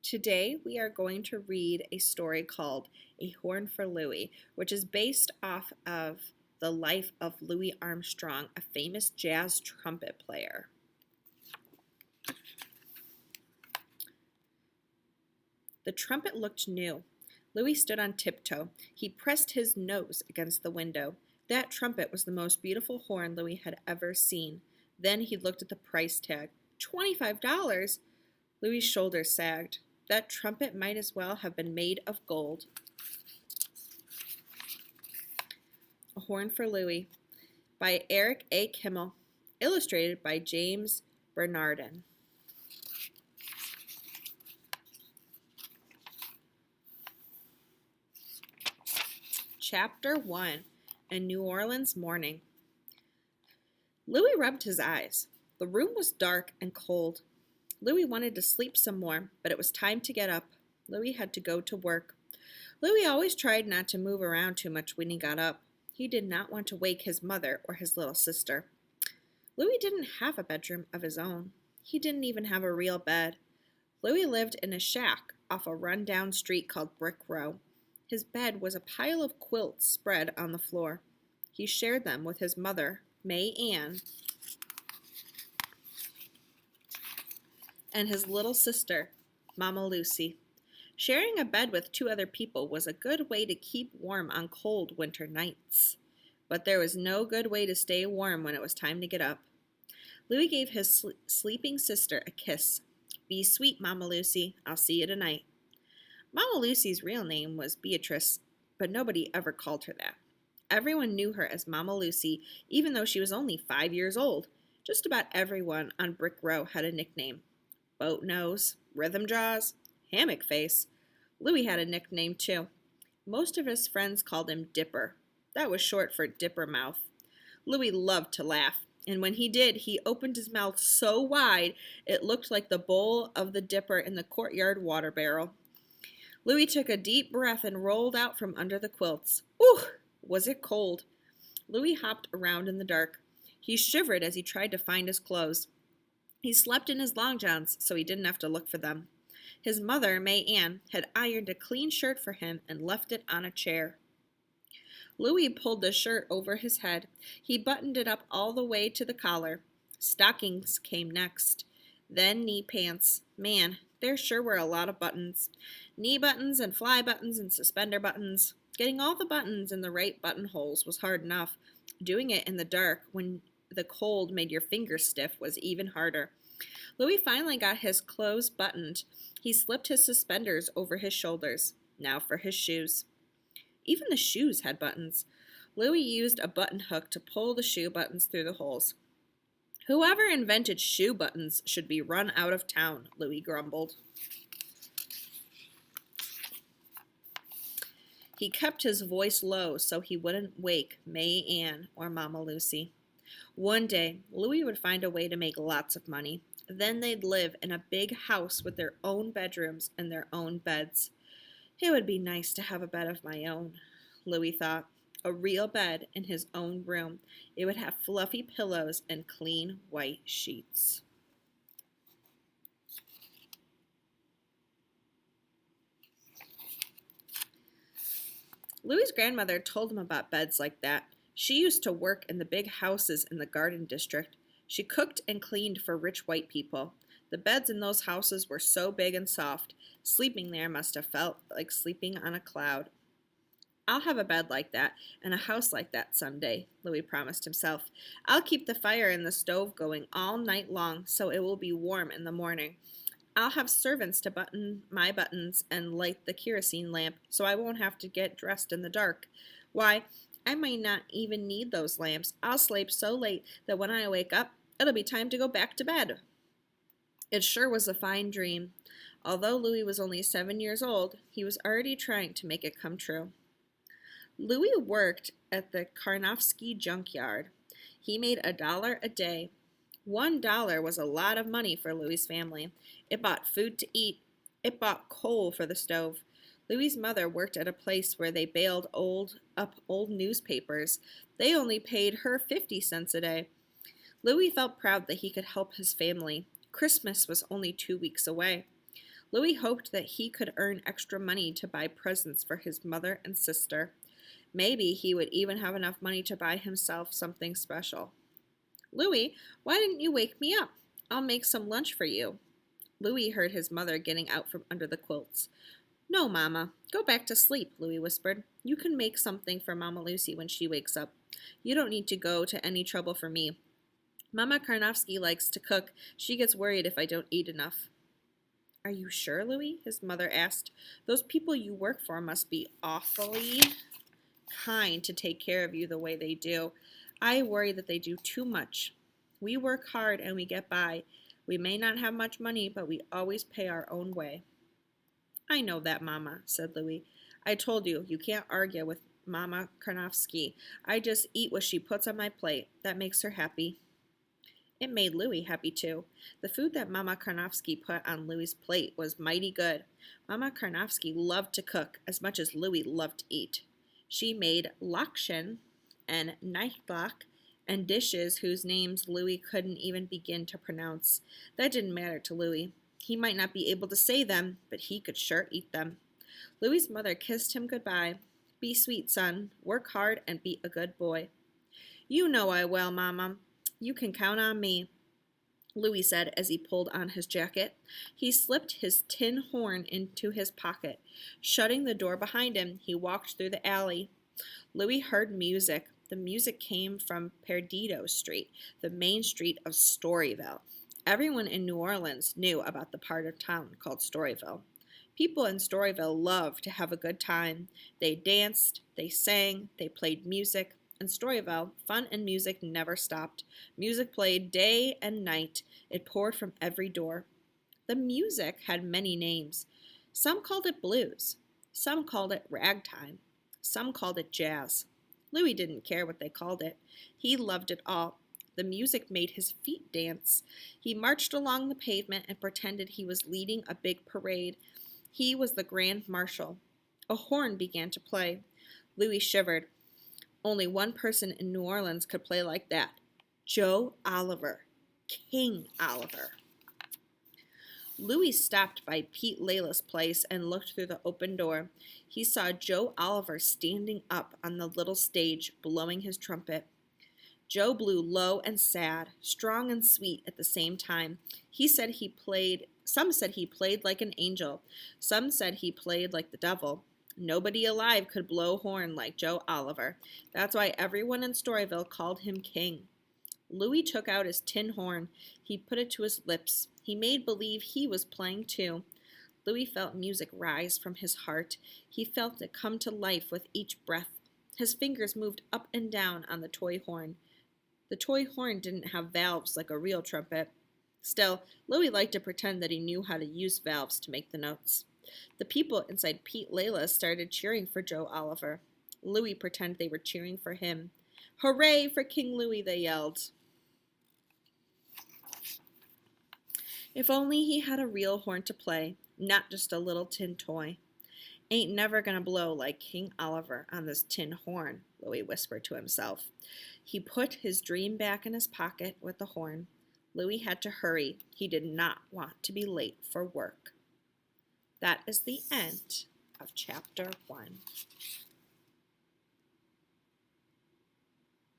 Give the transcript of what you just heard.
Today we are going to read a story called A Horn for Louie, which is based off of the life of Louis Armstrong, a famous jazz trumpet player. The trumpet looked new. Louis stood on tiptoe. He pressed his nose against the window. That trumpet was the most beautiful horn Louis had ever seen. Then he looked at the price tag. $25? Louis's shoulders sagged. That trumpet might as well have been made of gold. A Horn for Louis by Eric A. Kimmel, illustrated by James Bernardin. Chapter 1, A New Orleans Morning. Louis rubbed his eyes. The room was dark and cold. Louis wanted to sleep some more, but it was time to get up. Louis had to go to work. Louis always tried not to move around too much when he got up. He did not want to wake his mother or his little sister. Louis didn't have a bedroom of his own. He didn't even have a real bed. Louis lived in a shack off a run-down street called Brick Row. His bed was a pile of quilts spread on the floor. He shared them with his mother, May Ann, and his little sister, Mama Lucy. Sharing a bed with two other people was a good way to keep warm on cold winter nights. But there was no good way to stay warm when it was time to get up. Louis gave his sleeping sister a kiss. "Be sweet, Mama Lucy. I'll see you tonight." Mama Lucy's real name was Beatrice, but nobody ever called her that. Everyone knew her as Mama Lucy, even though she was only 5 years old. Just about everyone on Brick Row had a nickname. Boat Nose, Rhythm Jaws, Hammock Face. Louis had a nickname too. Most of his friends called him Dipper. That was short for Dipper Mouth. Louis loved to laugh, and when he did, he opened his mouth so wide it looked like the bowl of the Dipper in the courtyard water barrel. Louis took a deep breath and rolled out from under the quilts. Ooh, was it cold! Louis hopped around in the dark. He shivered as he tried to find his clothes. He slept in his long johns, so he didn't have to look for them. His mother, May Ann, had ironed a clean shirt for him and left it on a chair. Louis pulled the shirt over his head. He buttoned it up all the way to the collar. Stockings came next. Then knee pants. Man, there sure were a lot of buttons. Knee buttons and fly buttons and suspender buttons. Getting all the buttons in the right buttonholes was hard enough. Doing it in the dark when the cold made your fingers stiff was even harder. Louis finally got his clothes buttoned. He slipped his suspenders over his shoulders. Now for his shoes. Even the shoes had buttons. Louis used a button hook to pull the shoe buttons through the holes. Whoever invented shoe buttons should be run out of town, Louis grumbled. He kept his voice low so he wouldn't wake May Ann or Mama Lucy. One day, Louis would find a way to make lots of money. Then they'd live in a big house with their own bedrooms and their own beds. It would be nice to have a bed of my own, Louis thought. A real bed in his own room. It would have fluffy pillows and clean white sheets. Louis's grandmother told him about beds like that. She used to work in the big houses in the Garden District. She cooked and cleaned for rich white people. The beds in those houses were so big and soft. Sleeping there must have felt like sleeping on a cloud. I'll have a bed like that and a house like that someday, Louis promised himself. I'll keep the fire in the stove going all night long so it will be warm in the morning. I'll have servants to button my buttons and light the kerosene lamp so I won't have to get dressed in the dark. Why, I might not even need those lamps. I'll sleep so late that when I wake up, it'll be time to go back to bed. It sure was a fine dream. Although Louis was only 7 years old, he was already trying to make it come true. Louis worked at the Karnofsky junkyard. He made $1 a day. $1 was a lot of money for Louis's family. It bought food to eat. It bought coal for the stove. Louis's mother worked at a place where they baled old newspapers. They only paid her 50 cents a day. Louis felt proud that he could help his family. Christmas was only 2 weeks away. Louis hoped that he could earn extra money to buy presents for his mother and sister. Maybe he would even have enough money to buy himself something special. Louis, why didn't you wake me up? I'll make some lunch for you. Louis heard his mother getting out from under the quilts. No, Mama. Go back to sleep, Louis whispered. You can make something for Mama Lucy when she wakes up. You don't need to go to any trouble for me. Mama Karnofsky likes to cook. She gets worried if I don't eat enough. Are you sure, Louis? His mother asked. Those people you work for must be awfully kind to take care of you the way they do. I worry that they do too much. We work hard and we get by. We may not have much money, but we always pay our own way. I know that, Mama, said Louis. I told you, you can't argue with Mama Karnofsky. I just eat what she puts on my plate. That makes her happy. It made Louis happy, too. The food that Mama Karnofsky put on Louis's plate was mighty good. Mama Karnofsky loved to cook as much as Louis loved to eat. She made lakshen and nightblak and dishes whose names Louis couldn't even begin to pronounce. That didn't matter to Louis. He might not be able to say them, but he could sure eat them. Louis's mother kissed him goodbye. Be sweet, son. Work hard and be a good boy. You know I will, Mama. You can count on me, Louis said as he pulled on his jacket. He slipped his tin horn into his pocket. Shutting the door behind him, he walked through the alley. Louis heard music. The music came from Perdido Street, the main street of Storyville. Everyone in New Orleans knew about the part of town called Storyville. People in Storyville loved to have a good time. They danced, they sang, they played music. In Storyville, fun and music never stopped. Music played day and night. It poured from every door. The music had many names. Some called it blues. Some called it ragtime. Some called it jazz. Louis didn't care what they called it. He loved it all. The music made his feet dance. He marched along the pavement and pretended he was leading a big parade. He was the grand marshal. A horn began to play. Louis shivered. Only one person in New Orleans could play like that. Joe Oliver. King Oliver. Louis stopped by Pete Layla's place and looked through the open door. He saw Joe Oliver standing up on the little stage, blowing his trumpet. Joe blew low and sad, strong and sweet at the same time. Some said he played like an angel. Some said he played like the devil. Nobody alive could blow horn like Joe Oliver. That's why everyone in Storyville called him king. Louis took out his tin horn. He put it to his lips. He made believe he was playing too. Louis felt music rise from his heart. He felt it come to life with each breath. His fingers moved up and down on the toy horn. The toy horn didn't have valves like a real trumpet. Still, Louis liked to pretend that he knew how to use valves to make the notes. The people inside Pete Layla started cheering for Joe Oliver. Louis pretended they were cheering for him. Hooray for King Louis, they yelled. If only he had a real horn to play, not just a little tin toy. Ain't never gonna blow like King Oliver on this tin horn, Louis whispered to himself. He put his dream back in his pocket with the horn. Louis had to hurry. He did not want to be late for work. That is the end of chapter 1.